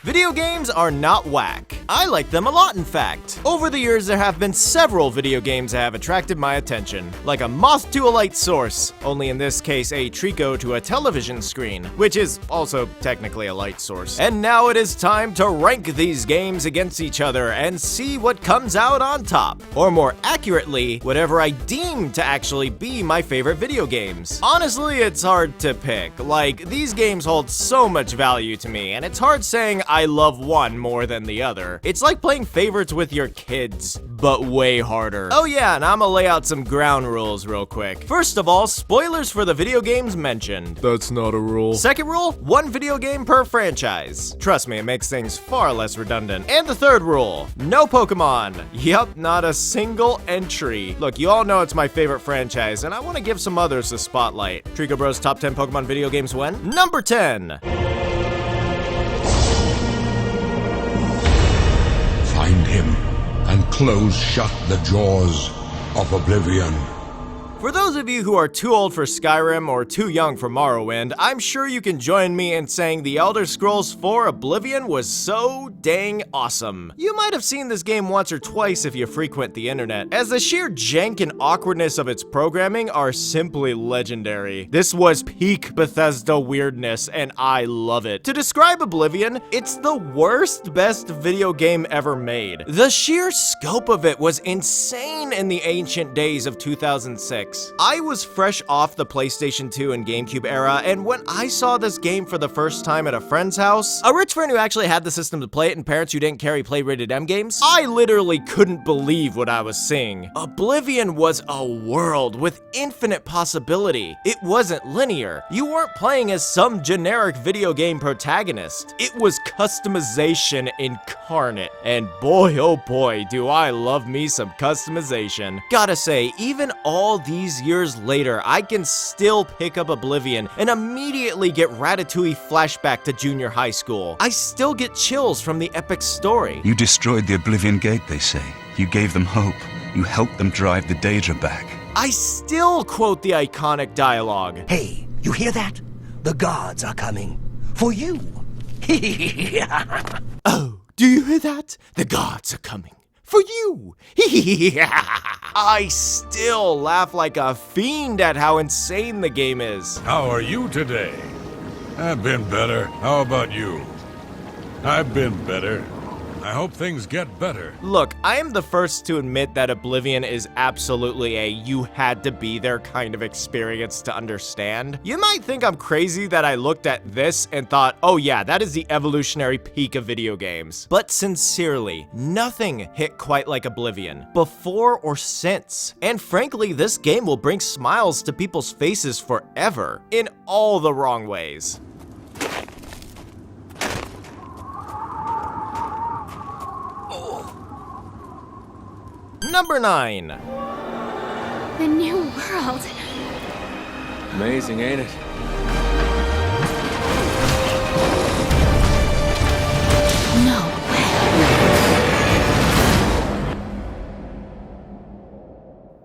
Video games are not whack. I like them a lot, in fact. Over the years, there have been several video games that have attracted my attention, like a moth to a light source, only in this case a Treecko to a television screen, which is also technically a light source. And now it is time to rank these games against each other and see what comes out on top. Or more accurately, whatever I deem to actually be my favorite video games. Honestly, it's hard to pick. Like, these games hold so much value to me, and it's hard saying I love one more than the other. It's like playing favorites with your kids, but way harder. Oh yeah, and I'ma lay out some ground rules real quick. First of all, spoilers for the video games mentioned. That's not a rule. Second rule, one video game per franchise. Trust me, it makes things far less redundant. And the third rule, no Pokemon. Yup, not a single entry. Look, you all know it's my favorite franchise, and I want to give some others the spotlight. TreeckoBro's top 10 Pokemon video games when? Number 10. Find him and close shut the jaws of oblivion. For those of you who are too old for Skyrim or too young for Morrowind, I'm sure you can join me in saying The Elder Scrolls 4 Oblivion was so dang awesome. You might have seen this game once or twice if you frequent the internet, as the sheer jank and awkwardness of its programming are simply legendary. This was peak Bethesda weirdness, and I love it. To describe Oblivion, it's the worst best video game ever made. The sheer scope of it was insane in the ancient days of 2006. I was fresh off the PlayStation 2 and GameCube era, and when I saw this game for the first time at a friend's house, a rich friend who actually had the system to play it and parents who didn't carry Play-Rated M games, I literally couldn't believe what I was seeing. Oblivion was a world with infinite possibility. It wasn't linear. You weren't playing as some generic video game protagonist. It was customization incarnate, and boy oh boy do I love me some customization. Gotta say, even all these years later, I can still pick up Oblivion and immediately get Ratatouille flashback to junior high school. I still get chills from the epic story. You destroyed the Oblivion Gate, they say. You gave them hope. You helped them drive the Daedra back. I still quote the iconic dialogue. Hey, you hear that? The gods are coming. For you. Oh, do you hear that? The gods are coming. For you! I still laugh like a fiend at how insane the game is. How are you today? I've been better. How about you? I've been better. I hope things get better. Look, I am the first to admit that Oblivion is absolutely a you had to be there kind of experience to understand. You might think I'm crazy that I looked at this and thought, oh yeah, that is the evolutionary peak of video games. But sincerely, nothing hit quite like Oblivion, before or since. And frankly, this game will bring smiles to people's faces forever, in all the wrong ways. Number 9. The new world. Amazing, ain't it? No way.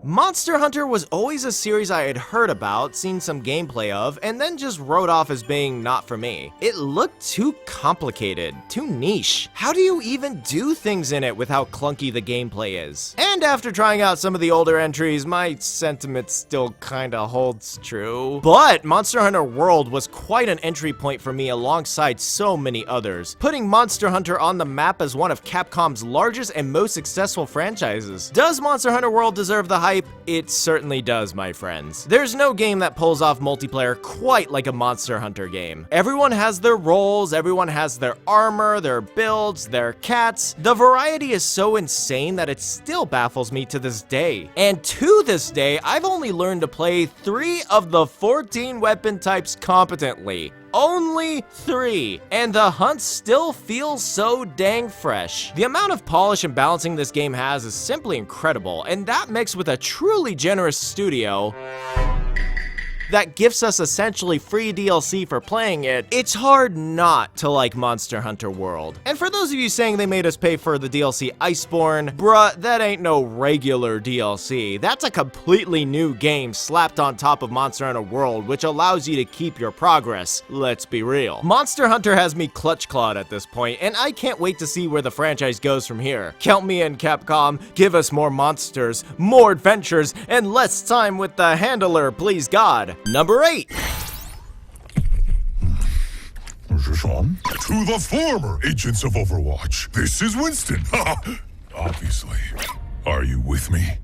Monster Hunter was always a series I had heard about, seen some gameplay of, and then just wrote off as being not for me. It looked too complicated, too niche. How do you even do things in it with how clunky the gameplay is? And after trying out some of the older entries, my sentiment still kinda holds true. But Monster Hunter World was quite an entry point for me alongside so many others, putting Monster Hunter on the map as one of Capcom's largest and most successful franchises. Does Monster Hunter World deserve the hype? It certainly does, my friends. There's no game that pulls off multiplayer quite like a Monster Hunter game. Everyone has their roles, everyone has their armor, their builds, their cats. The variety is so insane that it still baffles me to this day. And to this day, I've only learned to play 3 of the 14 weapon types competently. Only 3, and the hunt still feels so dang fresh. The amount of polish and balancing this game has is simply incredible, and that mixed with a truly generous studio that gifts us essentially free DLC for playing it, it's hard not to like Monster Hunter World. And for those of you saying they made us pay for the DLC Iceborne, bruh, that ain't no regular DLC. That's a completely new game slapped on top of Monster Hunter World, which allows you to keep your progress. Let's be real. Monster Hunter has me clutch clawed at this point, and I can't wait to see where the franchise goes from here. Count me in, Capcom. Give us more monsters, more adventures, and less time with the handler, please God. Number 8. To the former agents of Overwatch, this is Winston. Obviously. Are you with me?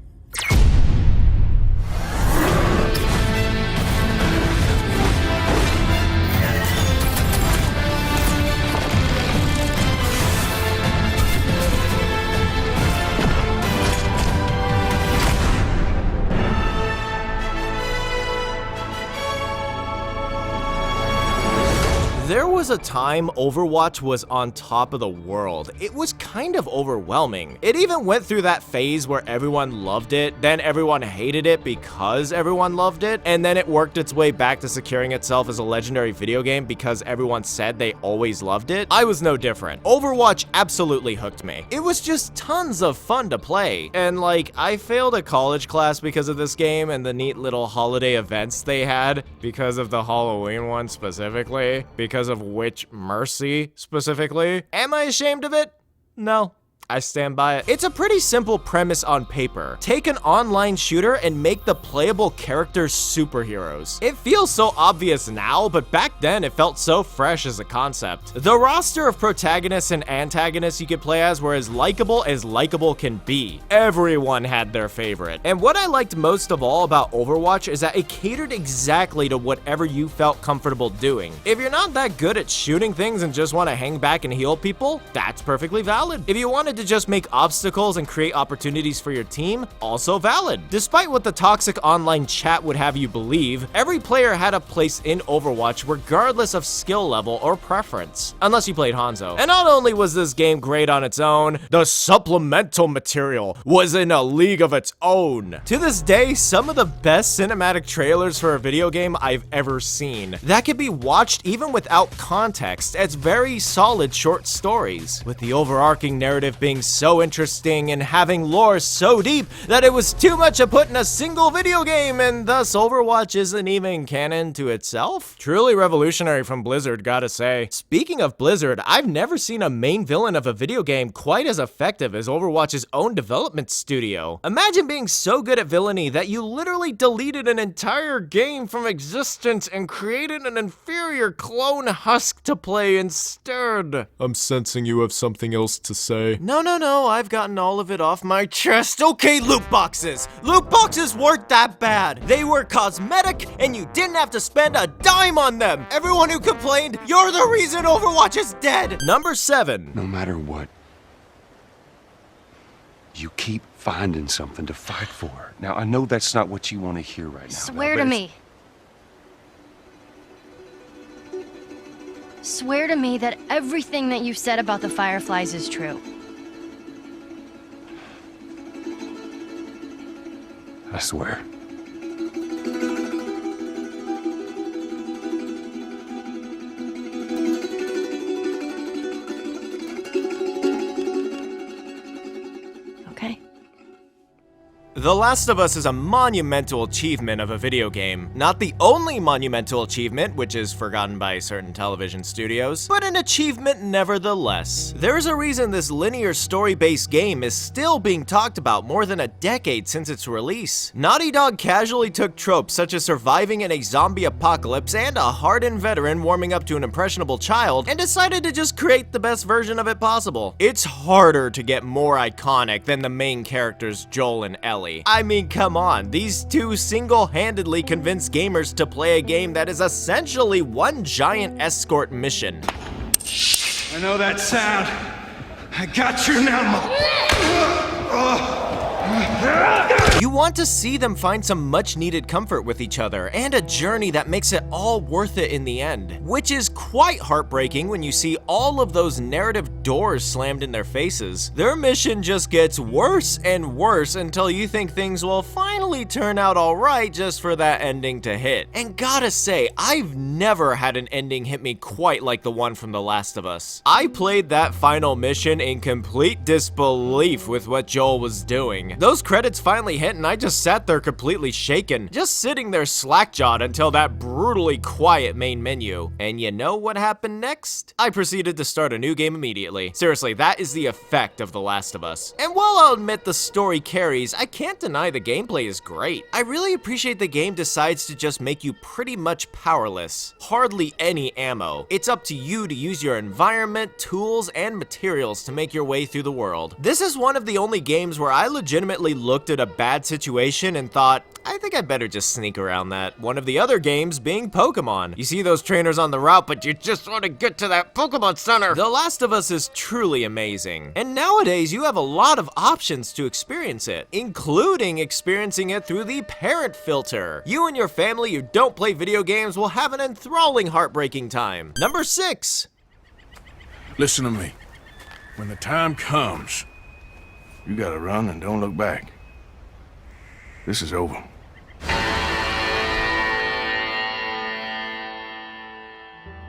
There was a time Overwatch was on top of the world. It was kind of overwhelming. It even went through that phase where everyone loved it, then everyone hated it because everyone loved it, and then it worked its way back to securing itself as a legendary video game because everyone said they always loved it. I was no different. Overwatch absolutely hooked me. It was just tons of fun to play, and like, I failed a college class because of this game and the neat little holiday events they had because of the Halloween one specifically, because of Witch Mercy specifically. Am I ashamed of it? No. I stand by it. It's a pretty simple premise on paper. Take an online shooter and make the playable characters superheroes. It feels so obvious now, but back then it felt so fresh as a concept. The roster of protagonists and antagonists you could play as were as likable can be. Everyone had their favorite. And what I liked most of all about Overwatch is that it catered exactly to whatever you felt comfortable doing. If you're not that good at shooting things and just want to hang back and heal people, that's perfectly valid. If you wanted to just make obstacles and create opportunities for your team, also valid. Despite what the toxic online chat would have you believe, every player had a place in Overwatch regardless of skill level or preference, unless you played Hanzo. And not only was this game great on its own, the supplemental material was in a league of its own. To this day, some of the best cinematic trailers for a video game I've ever seen. That could be watched even without context as very solid short stories, with the overarching narrative being so interesting and having lore so deep that it was too much to put in a single video game, and thus Overwatch isn't even canon to itself? Truly revolutionary from Blizzard, gotta say. Speaking of Blizzard, I've never seen a main villain of a video game quite as effective as Overwatch's own development studio. Imagine being so good at villainy that you literally deleted an entire game from existence and created an inferior clone husk to play instead. I'm sensing you have something else to say. No, I've gotten all of it off my chest. Okay, loot boxes. Loot boxes weren't that bad. They were cosmetic, and you didn't have to spend a dime on them. Everyone who complained, you're the reason Overwatch is dead. Number 7. No matter what, you keep finding something to fight for. Now, I know that's not what you want to hear right now. Swear to me. Swear to me that everything that you said about the Fireflies is true. I swear. Okay. The Last of Us is a monumental achievement of a video game. Not the only monumental achievement, which is forgotten by certain television studios, but an achievement nevertheless. There is a reason this linear story-based game is still being talked about more than a decade since its release. Naughty Dog casually took tropes such as surviving in a zombie apocalypse and a hardened veteran warming up to an impressionable child and decided to just create the best version of it possible. It's harder to get more iconic than the main characters Joel and Ellie. I mean, come on, these two single-handedly convinced gamers to play a game that is essentially one giant escort mission. I know that sound. I got you now. You want to see them find some much-needed comfort with each other, and a journey that makes it all worth it in the end. Which is quite heartbreaking when you see all of those narrative doors slammed in their faces. Their mission just gets worse and worse until you think things will finally turn out alright just for that ending to hit. And gotta say, I've never had an ending hit me quite like the one from The Last of Us. I played that final mission in complete disbelief with what Joel was doing. Those credits finally hit and I just sat there completely shaken, just sitting there slack-jawed until that brutally quiet main menu. And you know what happened next? I proceeded to start a new game immediately. Seriously, that is the effect of The Last of Us. And while I'll admit the story carries, I can't deny the gameplay is great. I really appreciate the game decides to just make you pretty much powerless. Hardly any ammo. It's up to you to use your environment, tools, and materials to make your way through the world. This is one of the only games where I legitimately looked at a bad situation and thought, I think I better just sneak around that. One of the other games being Pokemon. You see those trainers on the route, but you just want to get to that Pokemon Center. The Last of Us is truly amazing. And nowadays, you have a lot of options to experience it, including experiencing it through the parent filter. You and your family who don't play video games will have an enthralling, heartbreaking time. Number 6. Listen to me. When the time comes, you gotta run and don't look back. This is over.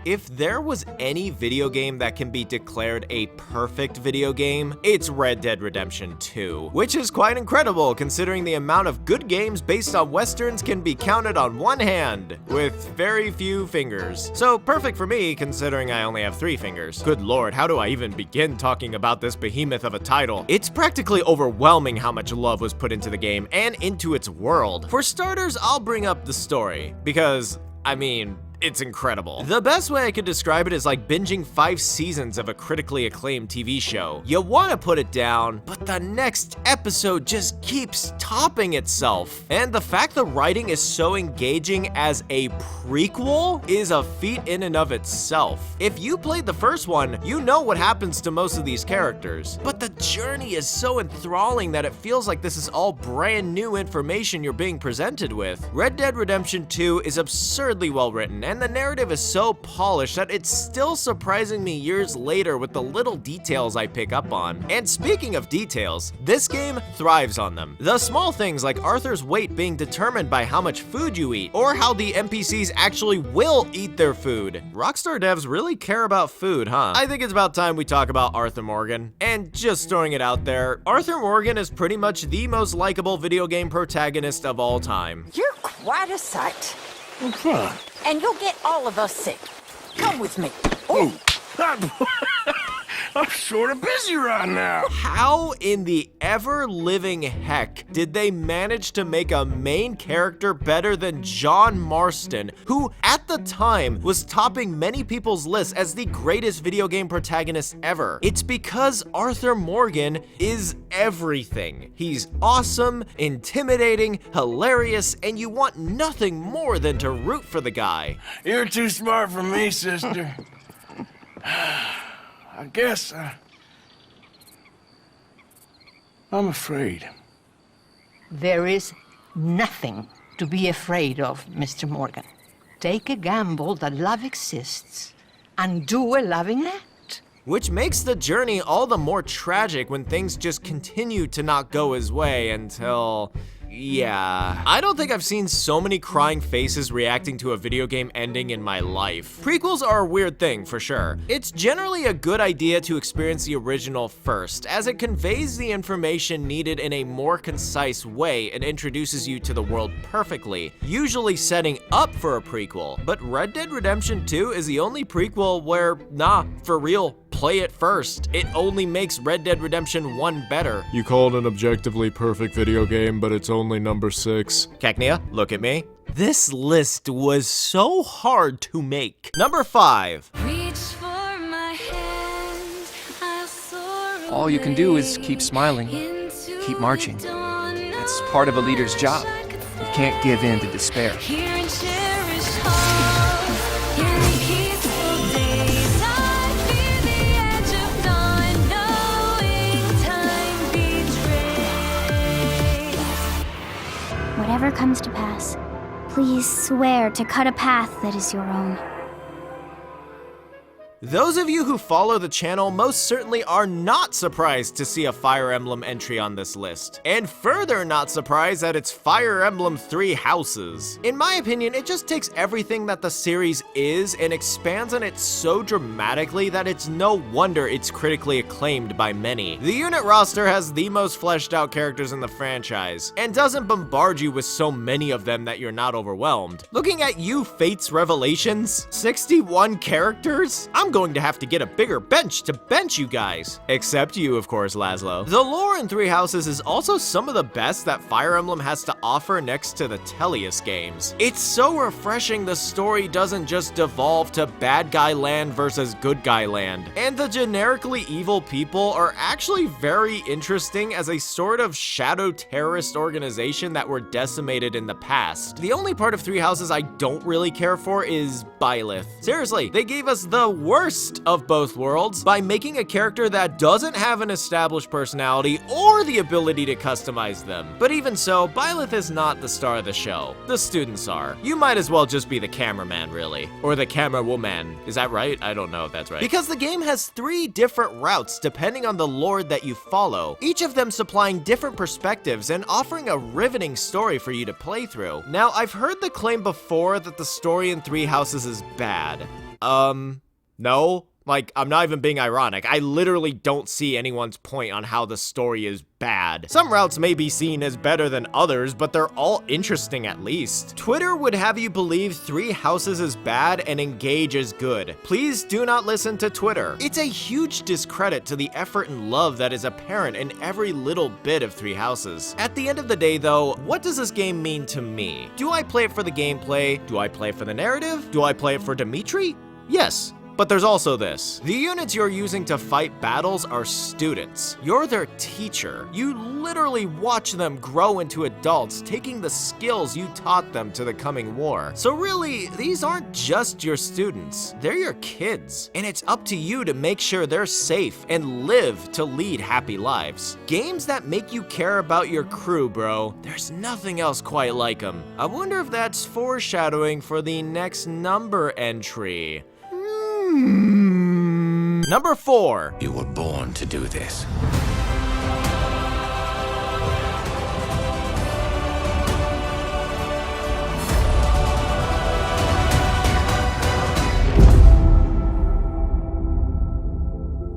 If there was any video game that can be declared a perfect video game, it's Red Dead Redemption 2, which is quite incredible considering the amount of good games based on westerns can be counted on one hand, with very few fingers. So perfect for me considering I only have 3 fingers. Good lord, how do I even begin talking about this behemoth of a title? It's practically overwhelming how much love was put into the game and into its world. For starters, I'll bring up the story, because, I mean, it's incredible. The best way I could describe it is like binging 5 seasons of a critically acclaimed TV show. You want to put it down, but the next episode just keeps topping itself. And the fact the writing is so engaging as a prequel is a feat in and of itself. If you played the first one, you know what happens to most of these characters. But the journey is so enthralling that it feels like this is all brand new information you're being presented with. Red Dead Redemption 2 is absurdly well written, and the narrative is so polished that it's still surprising me years later with the little details I pick up on. And speaking of details, this game thrives on them. The small things like Arthur's weight being determined by how much food you eat, or how the NPCs actually will eat their food. Rockstar devs really care about food, huh? I think it's about time we talk about Arthur Morgan. And just throwing it out there, Arthur Morgan is pretty much the most likable video game protagonist of all time. You're quite a sight. What's fun? And you'll get all of us sick. Come with me. Oh, I'm sort of busy right now. How in the ever-living heck did they manage to make a main character better than John Marston, who at the time was topping many people's lists as the greatest video game protagonist ever? It's because Arthur Morgan is everything. He's awesome, intimidating, hilarious, and you want nothing more than to root for the guy. You're too smart for me, sister. I guess I'm afraid. There is nothing to be afraid of, Mr. Morgan. Take a gamble that love exists and do a loving act. Which makes the journey all the more tragic when things just continue to not go his way until... yeah. I don't think I've seen so many crying faces reacting to a video game ending in my life. Prequels are a weird thing, for sure. It's generally a good idea to experience the original first, as it conveys the information needed in a more concise way and introduces you to the world perfectly, usually setting up for a prequel. But Red Dead Redemption 2 is the only prequel where, nah, for real, play it first. It only makes Red Dead Redemption 1 better. You call it an objectively perfect video game, but it's only number 6. Cacnea, look at me. This list was so hard to make. Number 5. All you can do is keep smiling, keep marching. That's part of a leader's job. You can't give in to despair. Whatever comes to pass, please swear to cut a path that is your own. Those of you who follow the channel most certainly are not surprised to see a Fire Emblem entry on this list, and further not surprised that it's Fire Emblem Three Houses. In my opinion, it just takes everything that the series is and expands on it so dramatically that it's no wonder it's critically acclaimed by many. The unit roster has the most fleshed out characters in the franchise, and doesn't bombard you with so many of them that you're not overwhelmed. Looking at you, Fate's Revelations, 61 characters? I'm going to have to get a bigger bench to bench you guys. Except you, of course, Laszlo. The lore in Three Houses is also some of the best that Fire Emblem has to offer next to the Tellius games. It's so refreshing the story doesn't just devolve to bad guy land versus good guy land. And the generically evil people are actually very interesting as a sort of shadow terrorist organization that were decimated in the past. The only part of Three Houses I don't really care for is Byleth. Seriously, they gave us the worst of both worlds by making a character that doesn't have an established personality or the ability to customize them. But even so, Byleth is not the star of the show. The students are. You might as well just be the cameraman, really. Or the camera woman. Is that right? I don't know if that's right. Because the game has 3 different routes depending on the lord that you follow, each of them supplying different perspectives and offering a riveting story for you to play through. Now, I've heard the claim before that the story in Three Houses is bad. No. Like, I'm not even being ironic. I literally don't see anyone's point on how the story is bad. Some routes may be seen as better than others, but they're all interesting at least. Twitter would have you believe Three Houses is bad and Engage is good. Please do not listen to Twitter. It's a huge discredit to the effort and love that is apparent in every little bit of Three Houses. At the end of the day though, what does this game mean to me? Do I play it for the gameplay? Do I play it for the narrative? Do I play it for Dimitri? Yes. But there's also this. The units you're using to fight battles are students. You're their teacher. You literally watch them grow into adults, taking the skills you taught them to the coming war. So really, these aren't just your students. They're your kids. And it's up to you to make sure they're safe and live to lead happy lives. Games that make you care about your crew, bro. There's nothing else quite like them. I wonder if that's foreshadowing for the next number entry. Number 4. You were born to do this.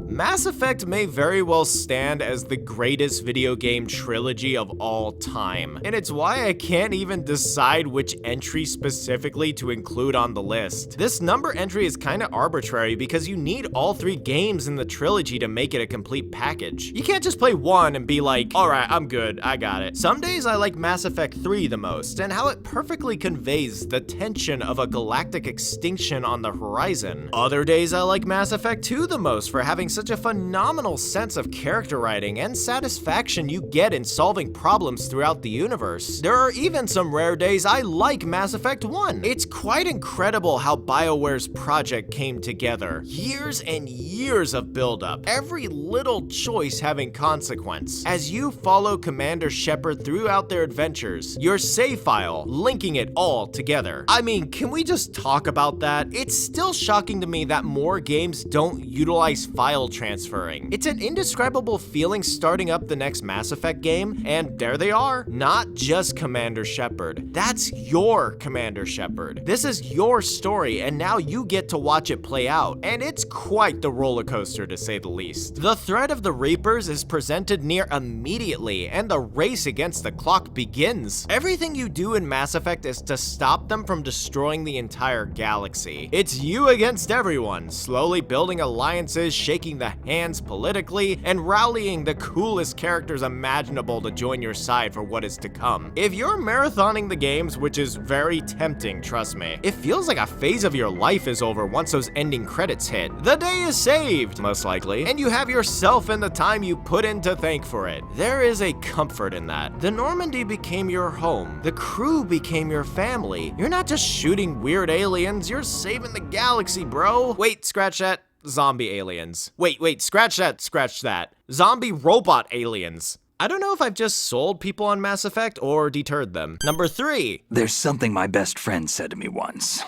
Mass Effect may very well stand as the greatest video game trilogy of all time, and it's why I can't even decide which entry specifically to include on the list. This number entry is kinda arbitrary because you need all 3 games in the trilogy to make it a complete package. You can't just play one and be like, alright, I'm good, I got it. Some days I like Mass Effect 3 the most, and how it perfectly conveys the tension of a galactic extinction on the horizon. Other days I like Mass Effect 2 the most for having such a phenomenal sense of character writing and satisfaction you get in solving problems throughout the universe. There are even some rare days I like Mass Effect 1. It's quite incredible how BioWare's project came together. Years and years of buildup, every little choice having consequence. As you follow Commander Shepard throughout their adventures, your save file linking it all together. I mean, can we just talk about that? It's still shocking to me that more games don't utilize file transferring. It's an indescribable feeling starting up the next Mass Effect game, and there they are. Not just Commander Shepard. That's your Commander Shepard. This is your story, and now you get to watch it play out, and it's quite the roller coaster to say the least. The threat of the Reapers is presented near immediately, and the race against the clock begins. Everything you do in Mass Effect is to stop them from destroying the entire galaxy. It's you against everyone, slowly building alliances, shaking the hands politically, and rallying the coolest characters imaginable to join your side for what is to come. If you're marathoning the games, which is very tempting, trust me, it feels like a phase of your life is over once those ending credits hit. The day is saved, most likely, and you have yourself and the time you put in to thank for it. There is a comfort in that. The Normandy became your home. The crew became your family. You're not just shooting weird aliens, you're saving the galaxy, bro. Wait, scratch that. Zombie aliens. Wait, scratch that. Zombie robot aliens. I don't know if I've just sold people on Mass Effect or deterred them. Number 3. There's something my best friend said to me once.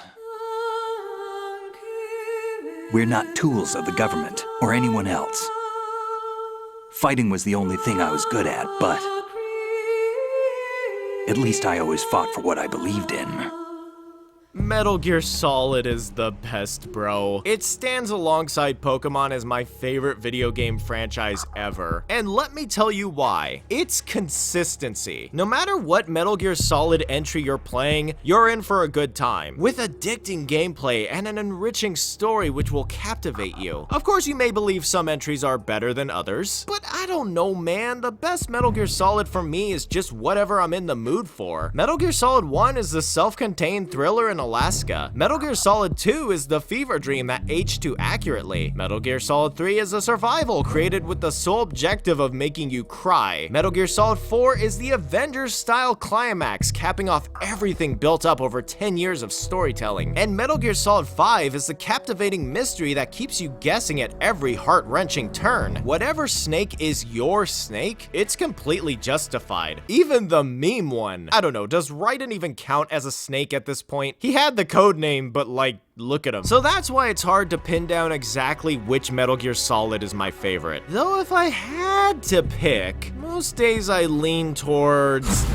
We're not tools of the government or anyone else. Fighting was the only thing I was good at, but at least I always fought for what I believed in. Metal Gear Solid is the best, bro. It stands alongside Pokemon as my favorite video game franchise ever. And let me tell you why. It's consistency. No matter what Metal Gear Solid entry you're playing, you're in for a good time, with addicting gameplay and an enriching story which will captivate you. Of course, you may believe some entries are better than others, but I don't know, man. The best Metal Gear Solid for me is just whatever I'm in the mood for. Metal Gear Solid 1 is the self-contained thriller in Alaska. Metal Gear Solid 2 is the fever dream that aged too accurately. Metal Gear Solid 3 is a survival created with the sole objective of making you cry. Metal Gear Solid 4 is the Avengers-style climax, capping off everything built up over 10 years of storytelling. And Metal Gear Solid 5 is the captivating mystery that keeps you guessing at every heart-wrenching turn. Whatever snake is your snake, it's completely justified. Even the meme one. I don't know, does Raiden even count as a snake at this point? He had the code name, but like, look at him. So that's why it's hard to pin down exactly which Metal Gear Solid is my favorite. Though if I had to pick, most days I lean towards...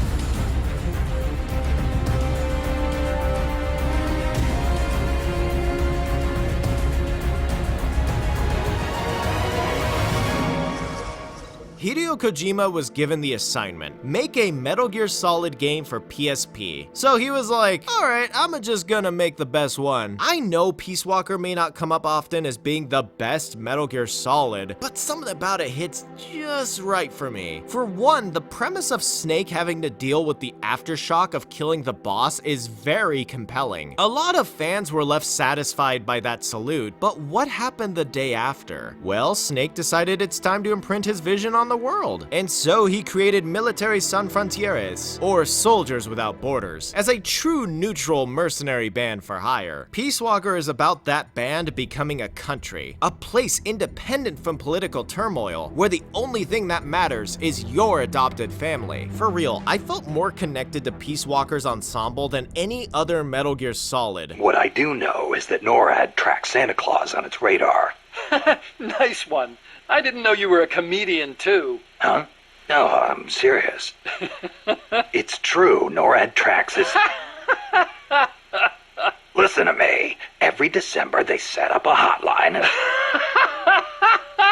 Hideo Kojima was given the assignment, make a Metal Gear Solid game for PSP. So he was like, alright, I'm just gonna make the best one. I know Peace Walker may not come up often as being the best Metal Gear Solid, but something about it hits just right for me. For one, the premise of Snake having to deal with the aftershock of killing the boss is very compelling. A lot of fans were left satisfied by that salute, but what happened the day after? Well, Snake decided it's time to imprint his vision on the world. And so he created Militares Sans Frontieres, or Soldiers Without Borders, as a true neutral mercenary band for hire. Peace Walker is about that band becoming a country, a place independent from political turmoil, where the only thing that matters is your adopted family. For real, I felt more connected to Peace Walker's ensemble than any other Metal Gear Solid. What I do know is that NORAD tracks Santa Claus on its radar. Nice one. I didn't know you were a comedian, too. Huh? No, I'm serious. It's true, NORAD tracks is... Listen to me. Every December, they set up a hotline and...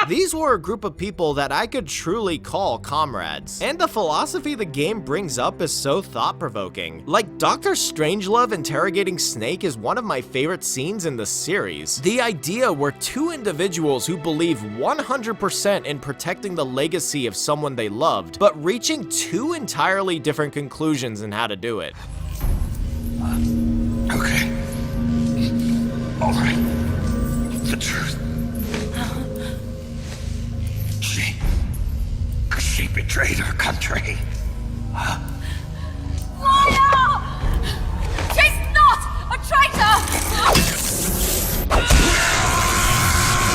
These were a group of people that I could truly call comrades. And the philosophy the game brings up is so thought-provoking. Like, Dr. Strangelove interrogating Snake is one of my favorite scenes in the series. The idea were two individuals who believe 100% in protecting the legacy of someone they loved, but reaching two entirely different conclusions in how to do it. Okay. All right. The truth. She betrayed her country. Liar! She's not a traitor!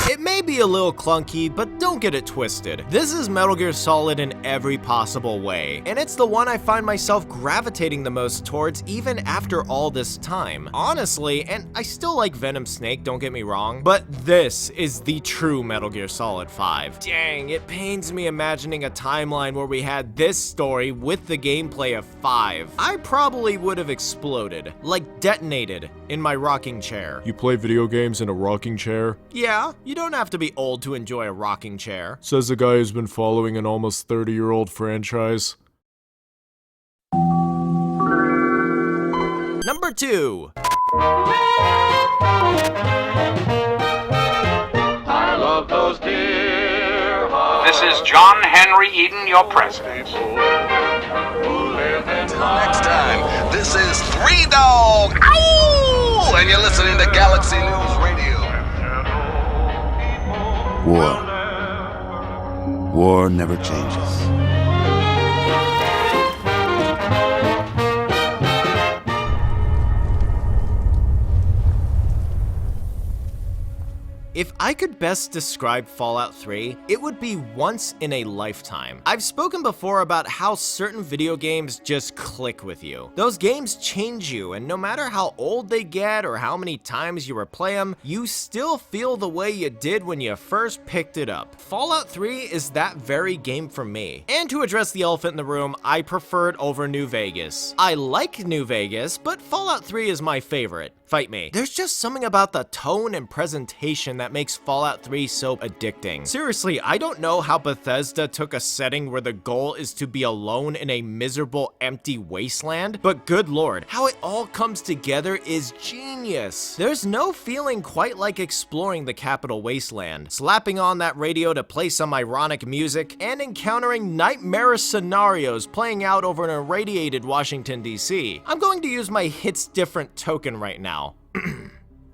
It may be a little clunky, but don't get it twisted. This is Metal Gear Solid in every possible way, and it's the one I find myself gravitating the most towards even after all this time. Honestly, and I still like Venom Snake, don't get me wrong, but this is the true Metal Gear Solid 5. Dang, it pains me imagining a timeline where we had this story with the gameplay of 5. I probably would have exploded, like detonated, in my rocking chair. You play video games in a rocking chair? Yeah, you don't have to be old to enjoy a rocking chair. Says the guy who's been following an almost 30-year-old franchise. Number 2. I love those dear hearts. This is John Henry Eden, your president. Until next time, this is Three Dog. Ow! And you're listening to Galaxy News Radio. War never changes. If I could best describe Fallout 3, it would be once in a lifetime. I've spoken before about how certain video games just click with you. Those games change you, and no matter how old they get or how many times you replay them, you still feel the way you did when you first picked it up. Fallout 3 is that very game for me. And to address the elephant in the room, I prefer it over New Vegas. I like New Vegas, but Fallout 3 is my favorite. Fight me. There's just something about the tone and presentation that makes Fallout 3 so addicting. Seriously, I don't know how Bethesda took a setting where the goal is to be alone in a miserable, empty wasteland, but good lord, how it all comes together is genius. There's no feeling quite like exploring the capital wasteland, slapping on that radio to play some ironic music, and encountering nightmarish scenarios playing out over an irradiated Washington, D.C. I'm going to use my hits different token right now.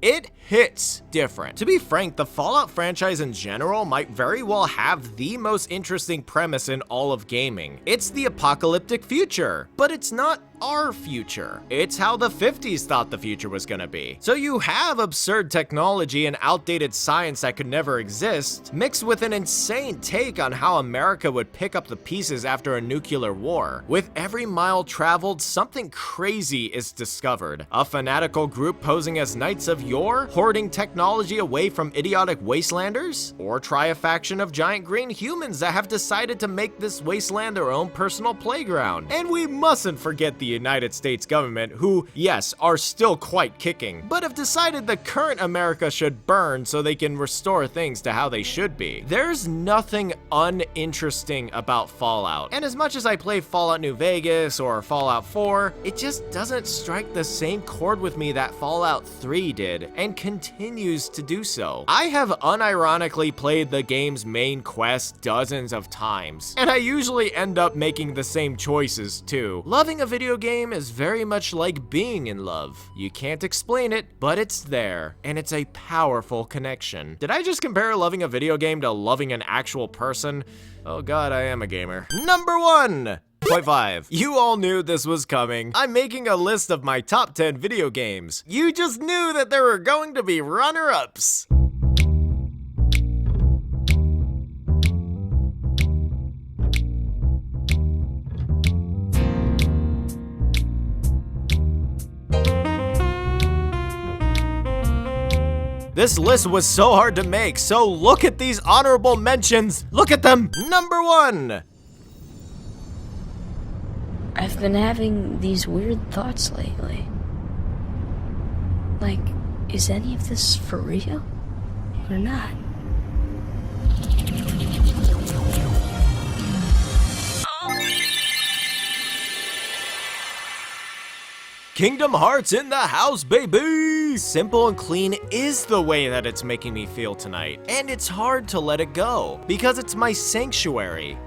It hits different. To be frank, the Fallout franchise in general might very well have the most interesting premise in all of gaming. It's the apocalyptic future, but it's not our future. It's how the 50s thought the future was gonna be. So you have absurd technology and outdated science that could never exist, mixed with an insane take on how America would pick up the pieces after a nuclear war. With every mile traveled, something crazy is discovered. A fanatical group posing as knights of yore, hoarding technology away from idiotic wastelanders? Or try a faction of giant green humans that have decided to make this wasteland their own personal playground. And we mustn't forget the United States government, who, yes, are still quite kicking, but have decided the current America should burn so they can restore things to how they should be. There's nothing uninteresting about Fallout, and as much as I play Fallout New Vegas or Fallout 4, it just doesn't strike the same chord with me that Fallout 3 did, and continues to do so. I have unironically played the game's main quest dozens of times, and I usually end up making the same choices too. Loving a video game is very much like being in love. You can't explain it, but it's there, and it's a powerful connection. Did I just compare loving a video game to loving an actual person? Oh god, I am a gamer. Number 1! Point 5. You all knew this was coming. I'm making a list of my top 10 video games. You just knew that there were going to be runner-ups. This list was so hard to make, so look at these honorable mentions. Look at them. Number 1. I've been having these weird thoughts lately. Like, is any of this for real? Or not? Kingdom Hearts in the house, baby! Simple and clean is the way that it's making me feel tonight. And it's hard to let it go, because it's my sanctuary.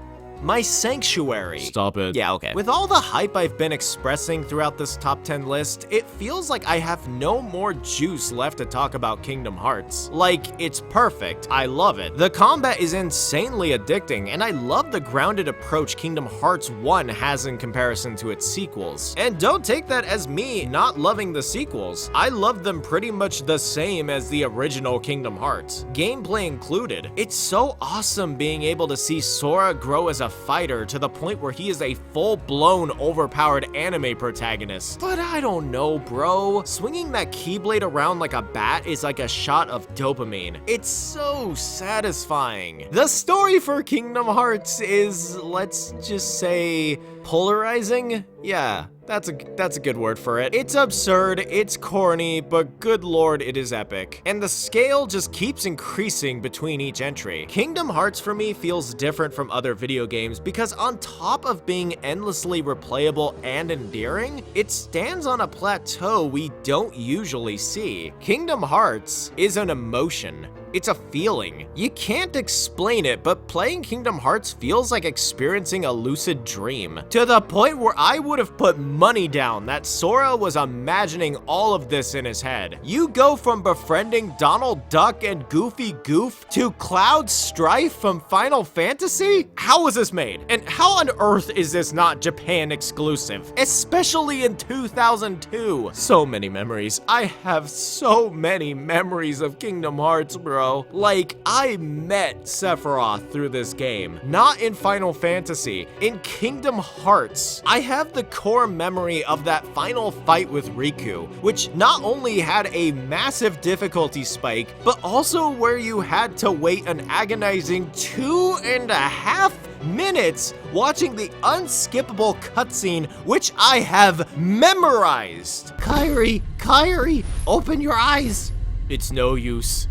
My sanctuary. Stop it. Yeah, okay. With all the hype I've been expressing throughout this top 10 list, it feels like I have no more juice left to talk about Kingdom Hearts. Like, it's perfect. I love it. The combat is insanely addicting, and I love the grounded approach Kingdom Hearts 1 has in comparison to its sequels. And don't take that as me not loving the sequels. I love them pretty much the same as the original Kingdom Hearts, gameplay included. It's so awesome being able to see Sora grow as a fighter to the point where he is a full-blown overpowered anime protagonist. But I don't know, bro. Swinging that Keyblade around like a bat is like a shot of dopamine. It's so satisfying. The story for Kingdom Hearts is, let's just say, polarizing? Yeah. That's a good word for it. It's absurd, it's corny, but good lord, it is epic. And the scale just keeps increasing between each entry. Kingdom Hearts for me feels different from other video games because on top of being endlessly replayable and endearing, it stands on a plateau we don't usually see. Kingdom Hearts is an emotion. It's a feeling. You can't explain it, but playing Kingdom Hearts feels like experiencing a lucid dream. To the point where I would have put money down that Sora was imagining all of this in his head. You go from befriending Donald Duck and Goofy Goof to Cloud Strife from Final Fantasy? How was this made? And how on earth is this not Japan exclusive? Especially in 2002. So many memories. I have so many memories of Kingdom Hearts, bro. bro. Like, I met Sephiroth through this game. Not in Final Fantasy, in Kingdom Hearts. I have the core memory of that final fight with Riku, which not only had a massive difficulty spike, but also where you had to wait an agonizing 2.5 minutes watching the unskippable cutscene, which I have memorized. Kairi, open your eyes. It's no use.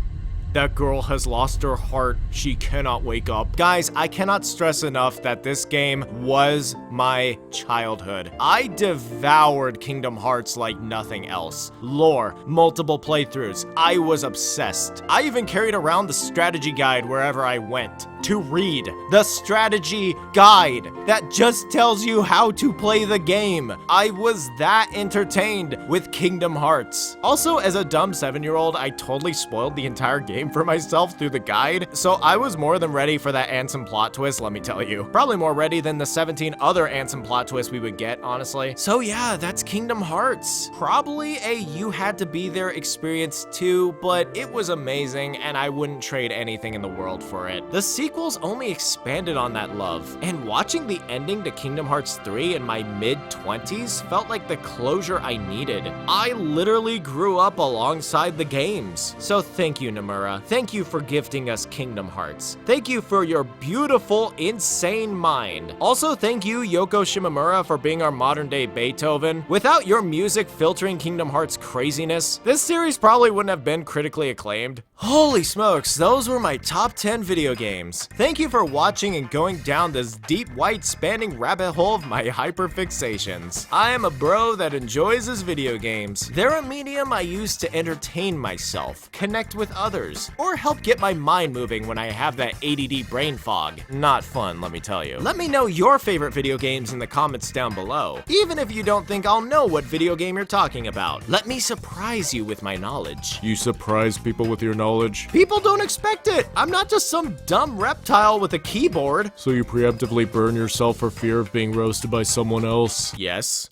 That girl has lost her heart. She cannot wake up. Guys, I cannot stress enough that this game was my childhood. I devoured Kingdom Hearts like nothing else. Lore, multiple playthroughs. I was obsessed. I even carried around the strategy guide wherever I went to read. The strategy guide that just tells you how to play the game. I was that entertained with Kingdom Hearts. Also, as a dumb 7-year-old, I totally spoiled the entire game for myself through the guide, so I was more than ready for that Ansem plot twist, let me tell you. Probably more ready than the 17 other Ansem plot twists we would get, honestly. So yeah, that's Kingdom Hearts. Probably a you had to be there experience too, but it was amazing and I wouldn't trade anything in the world for it. The sequels only expanded on that love, and watching the ending to Kingdom Hearts 3 in my mid-20s felt like the closure I needed. I literally grew up alongside the games. So thank you, Nomura. Thank you for gifting us Kingdom Hearts. Thank you for your beautiful, insane mind. Also, thank you, Yoko Shimomura, for being our modern-day Beethoven. Without your music filtering Kingdom Hearts craziness, this series probably wouldn't have been critically acclaimed. Holy smokes, those were my top 10 video games. Thank you for watching and going down this deep, white, spanning rabbit hole of my hyperfixations. I am a bro that enjoys his video games. They're a medium I use to entertain myself, connect with others, or help get my mind moving when I have that ADD brain fog. Not fun, let me tell you. Let me know your favorite video games in the comments down below, even if you don't think I'll know what video game you're talking about. Let me surprise you with my knowledge. You surprise people with your knowledge? People don't expect it! I'm not just some dumb reptile with a keyboard. So you preemptively burn yourself for fear of being roasted by someone else? Yes.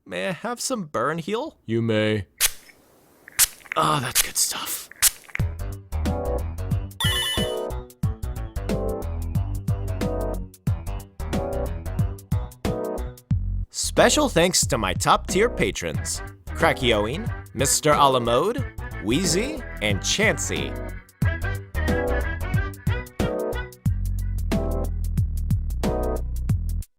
May I have some burn heal? You may. Oh, that's good stuff. Special thanks to my top tier patrons, Crackyoing, Mr. Alamode, Wheezy, and Chansey.